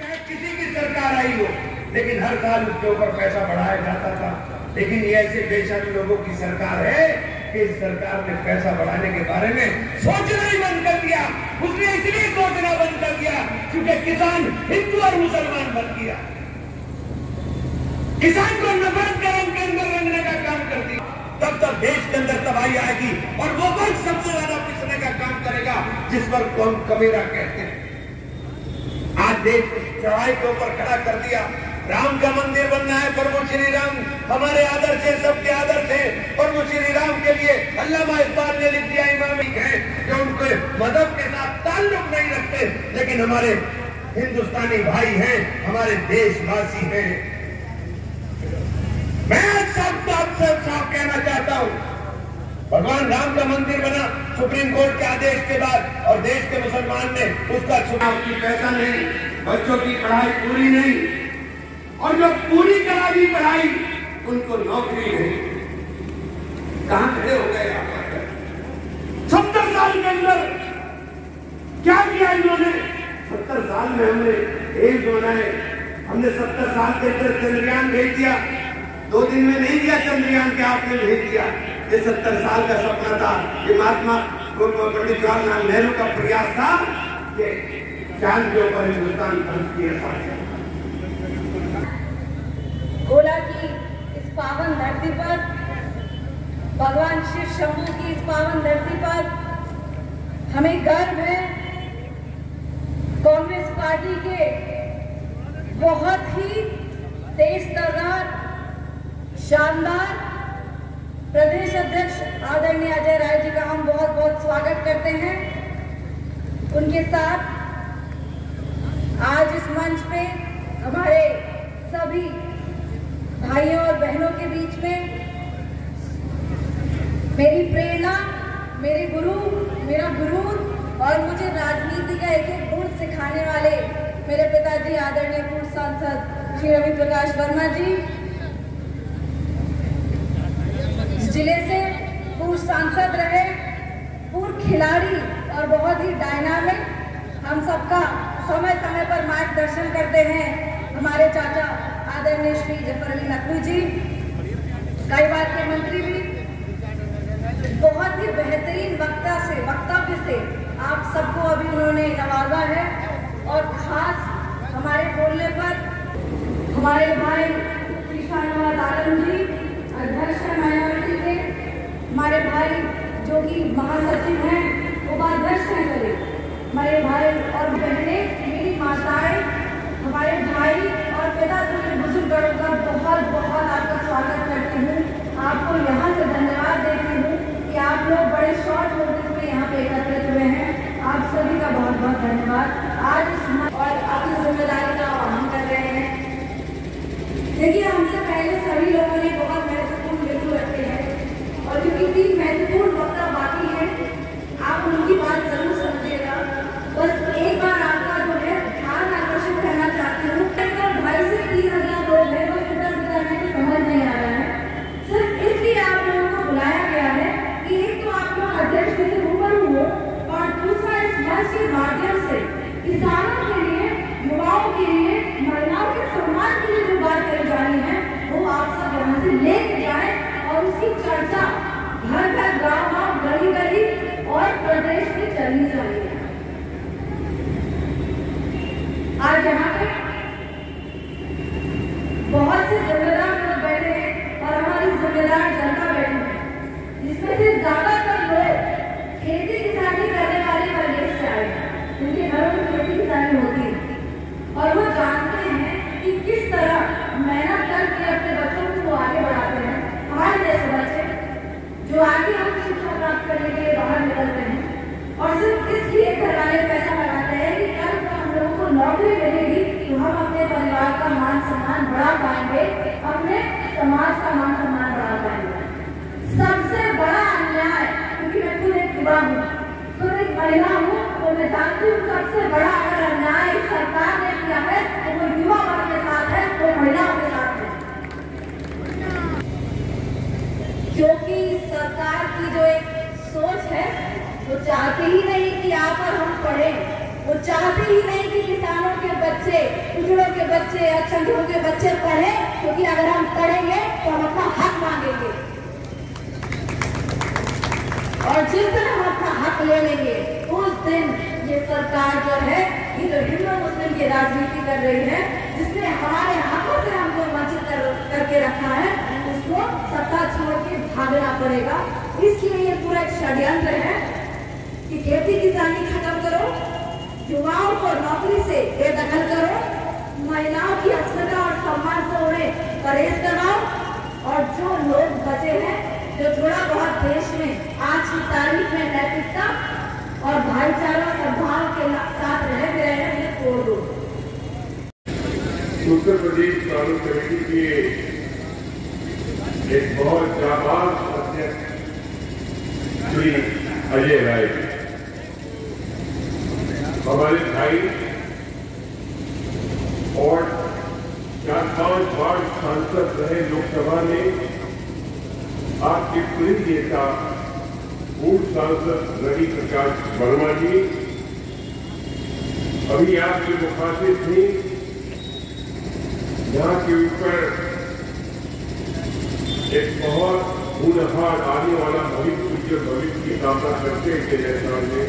चाहे किसी की सरकार आई हो, लेकिन हर साल उसके ऊपर पैसा बढ़ाया जाता था। लेकिन ये ऐसे बेशर्म लोगों की सरकार है कि इस सरकार ने पैसा बढ़ाने के बारे में सोचना ही बंद कर दिया। उसने इसलिए सोचना बंद कर दिया क्योंकि किसान हिंदू और मुसलमान बन गया। किसान को नफरत के रंग के अंदर रंगने का काम कर दिया। तब तक देश के अंदर तबाही आएगी और वो वर्ग सबसे ज्यादा पिसने का काम करेगा जिस पर कौन कमेरा कहते हैं। आज देश को चढ़ाई के ऊपर खड़ा कर दिया। राम का मंदिर बनना है, प्रभु श्री राम हमारे आदर्श है, सबके आदर्श है। प्रभु श्री राम के लिए अल्लामा इकबाल ने लिख दिया, इमाम है जो उनके मजहब के साथ ताल्लुक नहीं रखते, लेकिन हमारे हिंदुस्तानी भाई हैं, हमारे देशवासी हैं। मैं सबको आपसे साफ कहना चाहता हूं, भगवान राम का मंदिर बना सुप्रीम कोर्ट के आदेश के बाद और देश के मुसलमान ने उसका चुनाव की पैसा नहीं, बच्चों की पढ़ाई पूरी नहीं, और जो पूरी करा दी पढ़ाई उनको नौकरी नहीं। कहां खड़े हो गए आप? 70 साल के अंदर क्या किया इन्होंने? 70 साल में हमने एक जोड़ा है, हमने 70 साल के अंदर चंद्रयान भेज दिया। 2 दिन में नहीं दिया चंद्रयान के, आपने भेज दिया। ये 70 साल का सपना था। ये महात्मा पंडित जवाहरलाल नेहरू का प्रयास था कि चांद के ऊपर हिंदुस्तान धर्म की गोला की इस पावन धरती पर, भगवान शिव शंभू की इस पावन धरती पर हमें गर्व है। कांग्रेस पार्टी के बहुत ही तेज तर्रार, शानदार प्रदेश अध्यक्ष आदरणीय अजय राय जी का हम बहुत बहुत स्वागत करते हैं। उनके साथ आज इस मंच पे हमारे सभी भाइयों और बहनों के बीच में मेरी प्रेरणा, मेरे गुरु, मेरा गुरु और मुझे राजनीति का एक एक गुण सिखाने वाले मेरे पिताजी आदरणीय पूर्व सांसद श्री रवि प्रकाश वर्मा जी, जिले से पूर्व सांसद रहे, पूर्व खिलाड़ी और बहुत ही डायनामिक, हम सबका समय समय पर मार्गदर्शन करते हैं हमारे चाचा आदरणीय श्री जफर अली नकवी जी, कई बार के मंत्री भी। बहुत ही बेहतरीन वक्तव्य से आप सबको अभी उन्होंने नवाजा है। और खास हमारे बोलने पर हमारे भाई श्री शाहनवाज आलम जी, अध्यक्ष है माइनॉरिटी के, हमारे भाई जो कि महासचिव हैं, उपाध्यक्ष हैं सभी, हमारे भाई और बहनें, मेरी माताएं, हमारे भाई और पिता सभी बुजुर्गों का बहुत बहुत आपका स्वागत करती हूँ। आपको यहाँ से धन्यवाद देती हूँ कि आप लोग बड़े शॉर्ट नोटिस में यहाँ पे एकत्रित हुए हैं। आप सभी का बहुत बहुत धन्यवाद। आज और अपनी जिम्मेदारी का आह्वान कर रहे हैं। देखिए, हमसे पहले सभी लोगों ने बहुत महत्वपूर्ण बिंदु रखे हैं और जो 3 महत्वपूर्ण वक्ता बाकी है, आप उनकी बात जरूर समझिएगा। बस एक बार आपका जो है ध्यान आकर्षित करना चाहती हूँ। 2.5 से 3 हजार लोग हैं, बस इधर उधर में समझ नहीं आ रहा है। सिर्फ इसलिए आप लोगों को बुलाया गया है कि एक तो आप लोग अध्यक्ष से रूबरू हो और दूसरा इस मंच के माध्यम से किसानों के लिए, युवाओं के लिए, महिलाओं के सम्मान के लिए जो बात करी जा रही है वो आप सब यहाँ से लेके जाए और उसकी चर्चा घर घर, गाँव गाँव, गली गली और प्रदेश में चलनी चाहिए। आज यहाँ पे बहुत से जिम्मेदार लोग बैठे हैं और हमारी जिम्मेदार जनता बैठी है, जिसमें से ज्यादातर लोग खेती किसानी करने वाले प्रदेश से आए हैं, जिनके घरों में खेती किसानी होती है और वो जानते हैं कि किस तरह मेहनत करके अपने बच्चों को वो आगे बढ़ाते हैं। हमारे जैसे बच्चे जो आगे हम शिक्षा प्राप्त करने के लिए बाहर निकलते हैं और सिर्फ इसलिए घर वाले पैसा लगाते हैं कि कल को हम लोगों को नौकरी मिलेगी तो हम अपने परिवार का मान सम्मान बढ़ा पाएंगे, अपने समाज का मान सम्मान बढ़ा पाएंगे। सबसे बड़ा अन्याय, क्योंकि मैं खुद एक युवा हूँ, खुद एक महिला हूँ, तो मैं जानती हूँ सबसे बड़ा अगर अन्याय सरकार ने किया है तो वो युवा वर्ग के साथ है, वो महिलाओं के साथ है। क्योंकि सरकार की जो एक सोच है वो चाहती ही नहीं कि आप और हम पढ़ें, वो चाहते ही नहीं कि किसानों के बच्चे, पिछड़ों के बच्चे, अल्पसंख्यकों के बच्चे पढ़े, क्योंकि अगर हम पढ़ेंगे तो हम अपना हक मांगेंगे, और जिस दिन हम अपना हक ले लेंगे उस दिन ये सरकार जो है, ये जो हिंदू मुस्लिम की राजनीति कर रही है, जिसने हमारे हकों से हमको वंचित करके रखा है, उसको सत्ता छोड़ के भागना पड़ेगा। इसलिए ये पूरा एक षड्यंत्र है कि खेती किसानी खत्म करो, युवाओं को नौकरी से बेदखल करो, महिलाओं की अस्मिता और सम्मान से उन्हें परहेज करवाओ, और जो लोग बचे हैं, जो थोड़ा बहुत देश में आज की तारीख में नैतिकता और भाईचारा सद्भाव के साथ रह गए हैं, उन्हें तोड़ दो। उत्तर प्रदेश कांग्रेस कमेटी के एक बहुत जाबाज अध्यक्ष श्री अजय राय, हमारे भाई और 4-5 बार सांसद रहे लोकसभा में, आपके प्रिय नेता पूर्व सांसद रवि प्रकाश वर्मा जी अभी आपके मुखातिब थे। यहाँ के ऊपर एक बहुत होनहार आने वाला भविष्य की कामना करते थे सामने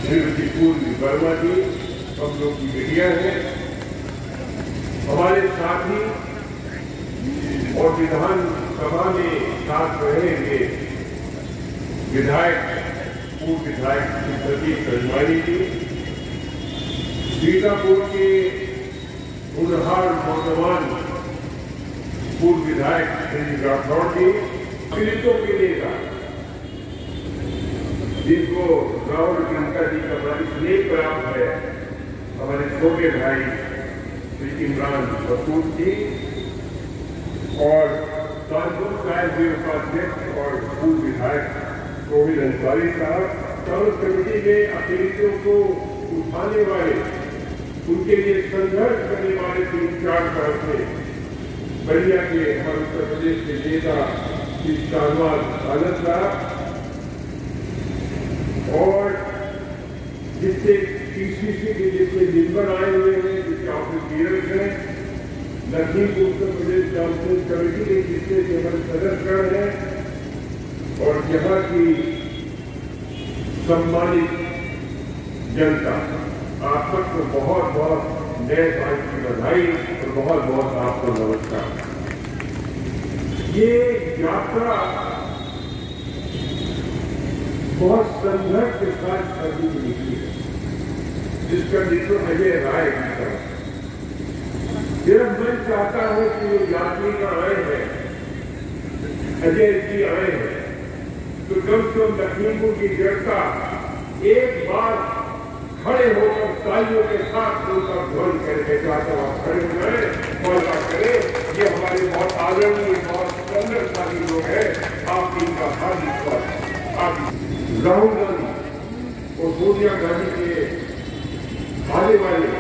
श्रीमती पूर्व वर्मा जी, हम लोग की मीडिया है, हमारे साथी और विधानसभा में साथ रहेंगे विधायक, पूर्व विधायक श्री रजवानी जी, सीतापुर के होनहार नौजवान पूर्व विधायक श्री राठौड़ जी, पीड़ितों के नेता जिनको राहुल जनता जी का बड़ा स्नेह प्राप्त है, हमारे छोटे भाई श्री इमरान मसूद जी, और कानपुर साहिब के उपाध्यक्ष और पूर्व विधायक रोहित अंसारी साहब, कांग्रेस कमेटी में पीड़ितों को उठाने वाले, उनके लिए संघर्ष करने वाले 3-4 साल से बलिया के हमारे उत्तर प्रदेश के नेता श्री शाहनवाज आलम साहब, और जिससे पीसीसी के जिससे मेंबर आए हुए हैं, जिसके ऑफिस क्लियरेंस है, लखीमपुर उत्तर प्रदेश कांग्रेस कमेटी के जिससे के हमारे सदस्यगण हैं, और यहाँ की सम्मानित जनता, आप सबको बहुत बहुत नए साल की बधाई और बहुत बहुत आपको नमस्कार। ये यात्रा बहुत संघर्ष के साथ करने की निकली है, जिसका नेतृत्व अजय राय की तरफ। मेरा मन चाहता है कि वो यात्री का आए हैं, अजय जी आए हैं, तो कम से कम लखीमपुर की जनता एक बार खड़े होकर तालियों के साथ उनका ध्वनि करके चाहता आप खड़े हो गए और करें। ये हमारे बहुत आदरणीय, बहुत संघर्षशाली लोग हैं, आप इनका हार्दिक स्वागत। राहुल गांधी और सोनिया गांधी के आने वाले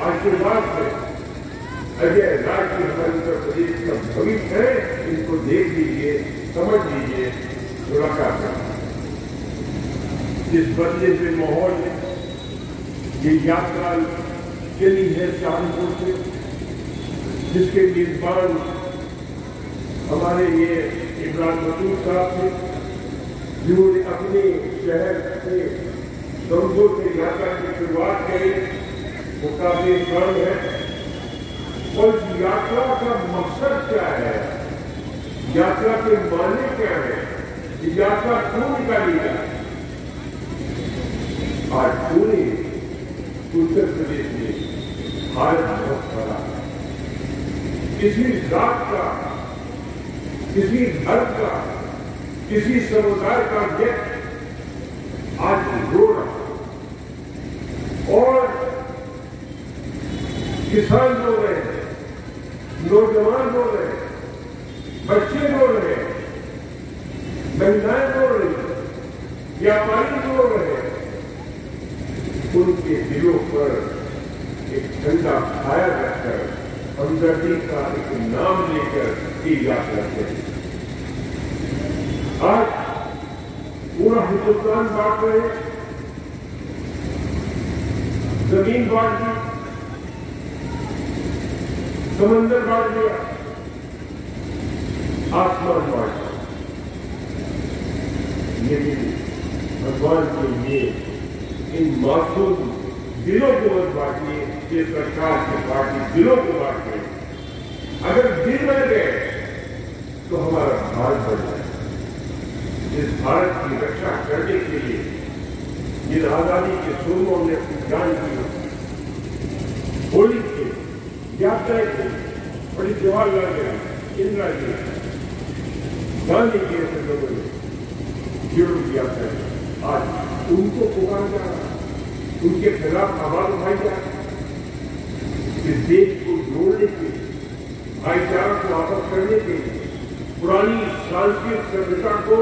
आशीर्वाद से अजय राय की हमारे उत्तर प्रदेश का भविष्य है, इनको देख लीजिए, समझ लीजिए, मुलाकात करें। जिस बदले हुए माहौल में ये यात्रा चली है शाहपुर से, जिसके मेजबान हमारे ये इमरान मसूद साहब थे, जिन्होंने अपने शहर से दमदो से यात्रा की शुरुआत करी, वो काफी काम है। और यात्रा का मकसद क्या है, यात्रा के माने क्या है, यात्रा क्यों निकाली जाए। आज पूरे उत्तर प्रदेश में हालत बहुत खराब है। किसी जात का, किसी धर्म का, किसी समुदाय का व्यक्ति आज रो रहा, और किसान रो रहे हैं, नौजवान रो रहे हैं, बच्चे रो रहे हैं, महिलाएं रो रही हैं, व्यापारी रो रहे हैं। उनके दिलों पर एक ठंडा छाया रखकर, हमदर्दी का एक नाम लेकर ये यात्रा करें। आज पूरा हिंदुस्तान बांट रहे, जमीन बांट दी, समंदर बांट दिया, आसमान बांट दिया। लेकिन भगवान के लिए इन मासूम दिलों को मत बांटिए, ये सरकार की पार्टी दिलों को बांटे। अगर दिल बन गए तो हमारा भारत बढ़ जाए। इस भारत की रक्षा करने के लिए जिन आजादी के सूर्यों ने अपनी जान दी, होली के यात्रा के पंडित जवाहरलाल नेहरू, इंदिरा जी, गांधी जी ऐसे लोगों ने जीवन की यात्रा की। आज उनको पुकारा जा रहा है, उनके खिलाफ आवाज उठाई जा रही है। इस देश को जोड़ने के लिए, भाईचारा को वापस करने के लिए, पुरानी सांस्कृतिक सभ्यता को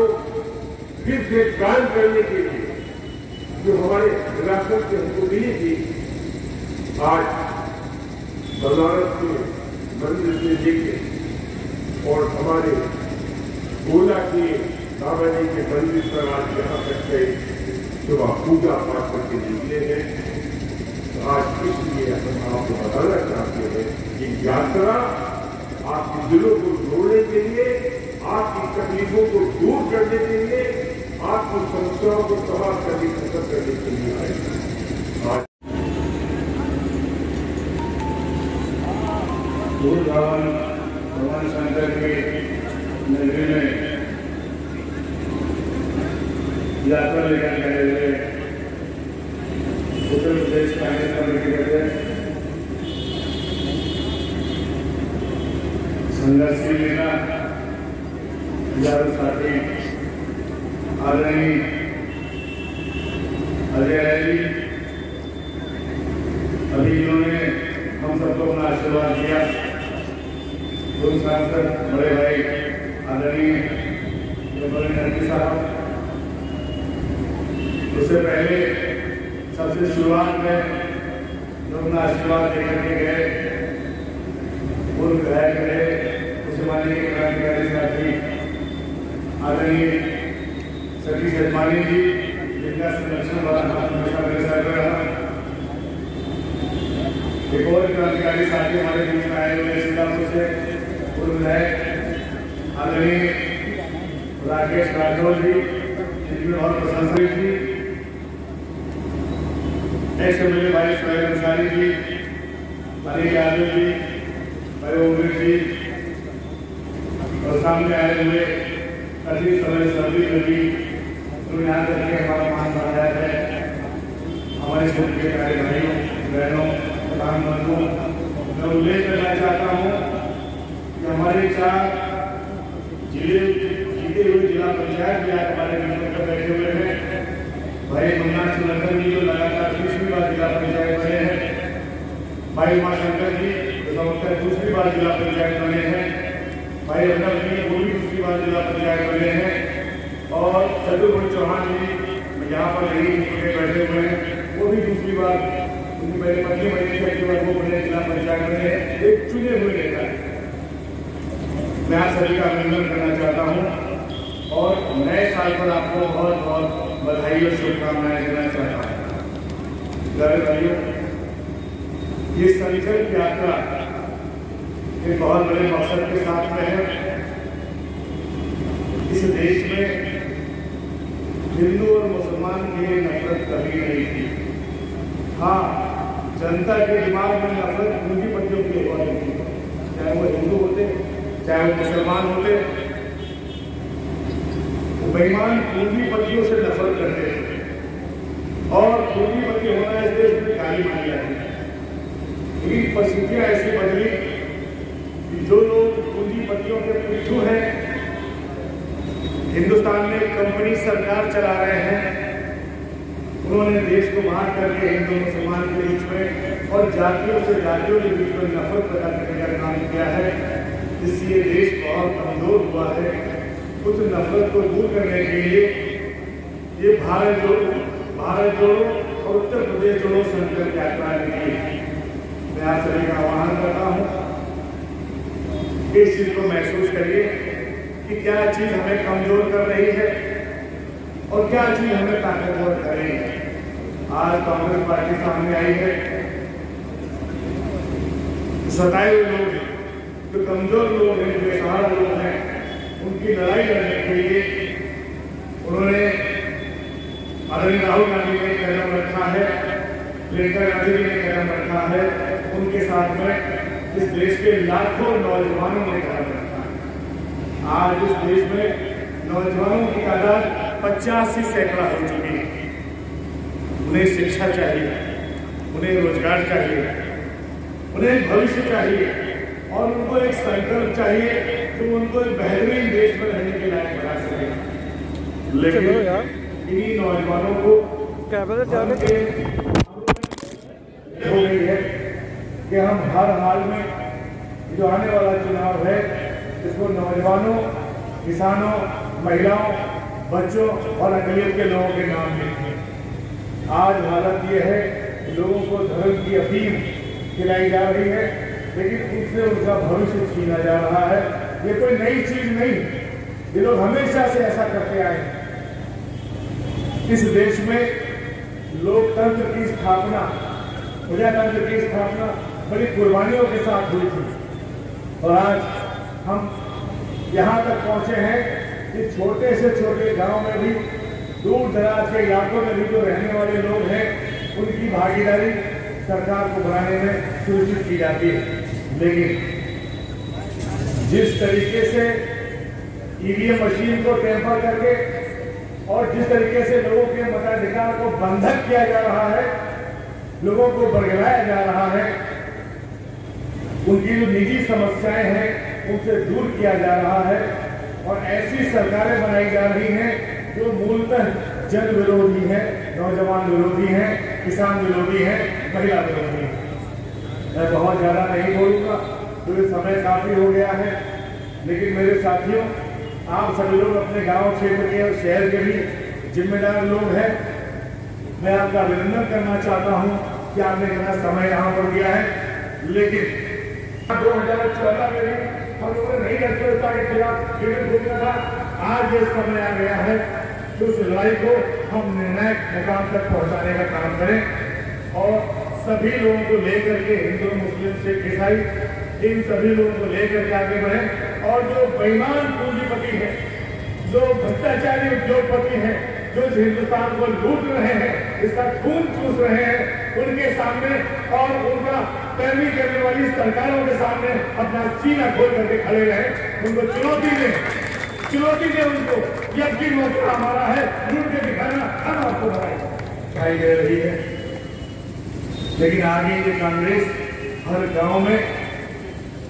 फिर से कायम करने के लिए जो हमारे विरासत से हमको मिली थी, आज बनारस के मंदिर से लेके और हमारे गोला के बाबा जी के मंदिर पर आज यहाँ तक के सुबह पूजा पाठ करके निकले हैं। तो आज इसलिए हम आपको बताना चाहते हैं कि यात्रा आपके दिलों को जोड़ने के लिए, आपकी तकलीफों को दूर करने के लिए, आपकी समस्याओं को तबाह करके खत्म करने के लिए आए। आज भगवान शंकर के नगरी में यात्रा लेकर गए हुए उत्तर प्रदेश कांग्रेस कमेटी के अध्यक्ष संघर्षशील नेता हजारों साथी आदरणीय अजय राय जी, अभी इन्होंने हम सबको अपना आशीर्वाद दिया। पूर्व सांसद बड़े भाई आदरणीय नरकी साहब, उससे पहले सबसे शुरुआत में जो अपना आशीर्वाद देकर के गए पूर्व विधायक रहे माननीय क्रांतिकारी साथी आदरणीय सतीश अजमानी जी, जिनका संरक्षण वाला हाथ हमेशा मेरे साथ रहा। एक और क्रांतिकारी साथी हमारे बीच में आए हुए सीतापुर से पूर्व विधायक आदरणीय राकेश राठौर जी, जिनमें बहुत प्रशंसा थी। एक्स एमएलए भाई सोहेल अंसारी जी, अनिल यादव जी, भाई ओमवीर जी, और सामने आए हुए कथित समय सभी भी उन्होंने यहाँ करके हमारा मान बढ़ाया है। हमारे क्षेत्र के प्यारे भाइयों बहनों प्रधानमंत्रियों, मैं उल्लेख करना चाहता हूँ कि हमारे 4 जिले जीते हुए जिला पंचायत भी आज हमारे बीच में बैठे हुए हैं। भाई मुन्ना श्रीलंकन जी जो लगातार 30वीं बार जिला पंचायत बने हैं, भाई उमाशंकर जी जो दूसरी बार जिला पंचायत बने हैं, भाई अब्दुल जी वो भी दूसरी बार जिला पंचायत बने हैं, और चतुर्भुज चौहान जी यहाँ पर नहीं बैठे हुए हैं, वो भी दूसरी बार, उनकी पहले पत्नी बनी थी, बार वो बने जिला पंचायत बने, एक चुने हुए नेता है। मैं आप सभी का अभिनंदन करना चाहता हूँ और नए साल पर आपको बहुत बहुत बधाई और शुभकामनाएं देना चाहता हूँ। प्यारे भाइयों, ये संकल्प यात्रा एक बहुत बड़े मकसद के साथ में है। इस देश में हिंदू और मुसलमान की नफरत कभी नहीं थी। हाँ, जनता के दिमाग में नफरत पूंजीपतियों की हुआ थी, चाहे वो हिंदू होते चाहे वो मुसलमान होते, वो बेईमान पूंजीपतियों से नफरत करते थे और पूंजीपति होना इस देश में गाली मानी जाती है। लेकिन परिस्थितियां ऐसी बदली कि जो लोग पूंजीपतियों के पिट्ठू हैं, हिंदुस्तान में कंपनी सरकार चला रहे हैं, उन्होंने देश को बांट करके हिंदू मुसलमान के बीच में और जातियों से जातियों के बीच में नफरत पैदा करने का काम किया है, जिससे ये देश बहुत कमजोर हुआ है। उस नफरत को दूर करने के लिए ये भारत जोड़ो और उत्तर प्रदेश जोड़ो संकल्प यात्रा निकली। मैं आप सभी का आह्वान करता हूँ, इस चीज को महसूस करिए कि क्या चीज हमें कमजोर कर रही है और क्या चीज हमें ताकतवर कर रही है। आज कांग्रेस पार्टी सामने आई है। सताए हुए लोग हैं, जो कमजोर लोग हैं, जो बेसहारा लोग हैं, उनकी लड़ाई लड़ने के लिए उन्होंने आदरणीय राहुल गांधी ने कदम रखा है, प्रियंका गांधी ने कदम रखा है, उनके साथ में इस देश के लाखों नौजवानों ने कदम रखा है। आज इस देश में नौजवानों की तादाद 50 से सैकड़ा हो चुकी है। उन्हें शिक्षा चाहिए, उन्हें रोजगार चाहिए, उन्हें भविष्य चाहिए और उनको एक संकल्प चाहिए जो उनको एक बेहतरीन देश में रहने के लायक बना सके। लेकिन इन्हीं नौजवानों को हो गई है कि हम हर हाल में जो आने वाला चुनाव है इसको नौजवानों, किसानों, महिलाओं, बच्चों और अकलियत के लोगों के नाम लिखें। आज हालत ये है कि लोगों को धर्म की अफीम खिलाई जा रही है, लेकिन उससे उनका भविष्य छीना जा रहा है। ये कोई नई चीज नहीं, ये लोग हमेशा से ऐसा करते आए हैं। इस देश में लोकतंत्र की स्थापना, प्रजातंत्र की स्थापना बड़ी कुर्बानियों के साथ हुई थी और आज हम यहाँ तक पहुंचे हैं कि छोटे से छोटे गांव में भी, दूर दराज के इलाकों में भी जो रहने वाले लोग हैं उनकी भागीदारी सरकार को बनाने में सुनिश्चित की जाती है। लेकिन जिस तरीके से ईवीएम मशीन को टेम्पर करके और जिस तरीके से लोगों के मताधिकार को बंधक किया जा रहा है, लोगों को बरगलाया जा रहा है, उनकी जो निजी समस्याएं हैं उनसे दूर किया जा रहा है और ऐसी सरकारें बनाई जा रही हैं जो मूलतः जन विरोधी है, नौजवान विरोधी है, किसान विरोधी है, महिला विरोधी है। मैं बहुत ज्यादा नहीं बोलूंगा क्योंकि समय काफी हो गया है, लेकिन मेरे साथियों, आप सभी लोग अपने गांव क्षेत्र के और शहर के भी जिम्मेदार लोग हैं। मैं आपका अभिनंदन करना चाहता हूं कि आपने इतना समय यहाँ पर दिया है। लेकिन 2014 में भी हम लोगों ने नहीं अर्थव्यवस्था के खिलाफ घूमना था। आज ये समय आ गया है कि उस लड़ाई को हम निर्णायक मुकाम तक पहुंचाने का काम करें और सभी लोगों को लेकर के, हिंदू, मुस्लिम, सिख, ईसाई, इन सभी लोगों को लेकर के आगे बढ़े और जो बेईमान पूंजीपति है, जो भ्रष्टाचारी उद्योगपति हैं, जो इस हिंदुस्तान को लूट रहे हैं, इसका खून चूस रहे हैं, उनके सामने और उनका पैरवी करने वाली सरकारों के सामने अपना सीना खोल करके खड़े रहे, उनको चुनौती दें उनको। यज्ञ मौका हमारा है, लूट के दिखाना हम आपको दिखाई दे रही है। लेकिन आगे ये कांग्रेस हर गांव में,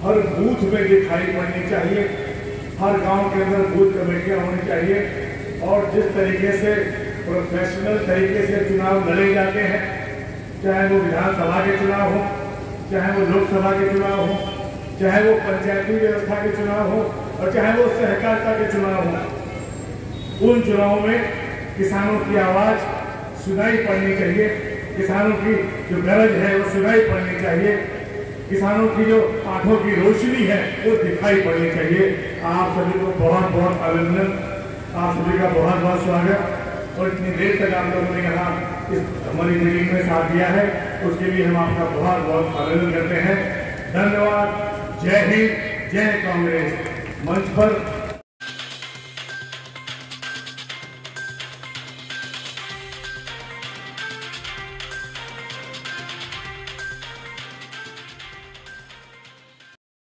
हर बूथ में दिखाई पड़नी चाहिए, हर गांव के अंदर बूथ कमेटियां होनी चाहिए और जिस तरीके से प्रोफेशनल तरीके से चुनाव लड़े जाते हैं, चाहे वो विधानसभा के चुनाव हो, चाहे वो लोकसभा के चुनाव हो, चाहे वो पंचायती व्यवस्था के चुनाव हो और चाहे वो सहकारिता के चुनाव हो, उन चुनावों में किसानों की आवाज सुनाई पड़नी चाहिए, किसानों की जो गरज है वो सुनाई पड़नी चाहिए, किसानों की जो आंखों की रोशनी है वो दिखाई पड़नी चाहिए। आप सभी को बहुत बहुत अभिनंदन, आप सभी का बहुत बहुत स्वागत और इतनी देर तक आप लोगों ने यहाँ इस हमारी मीटिंग में साथ दिया है, उसके लिए हम आपका बहुत बहुत अभिनंदन करते हैं। धन्यवाद। जय हिंद, जय कांग्रेस। मंच पर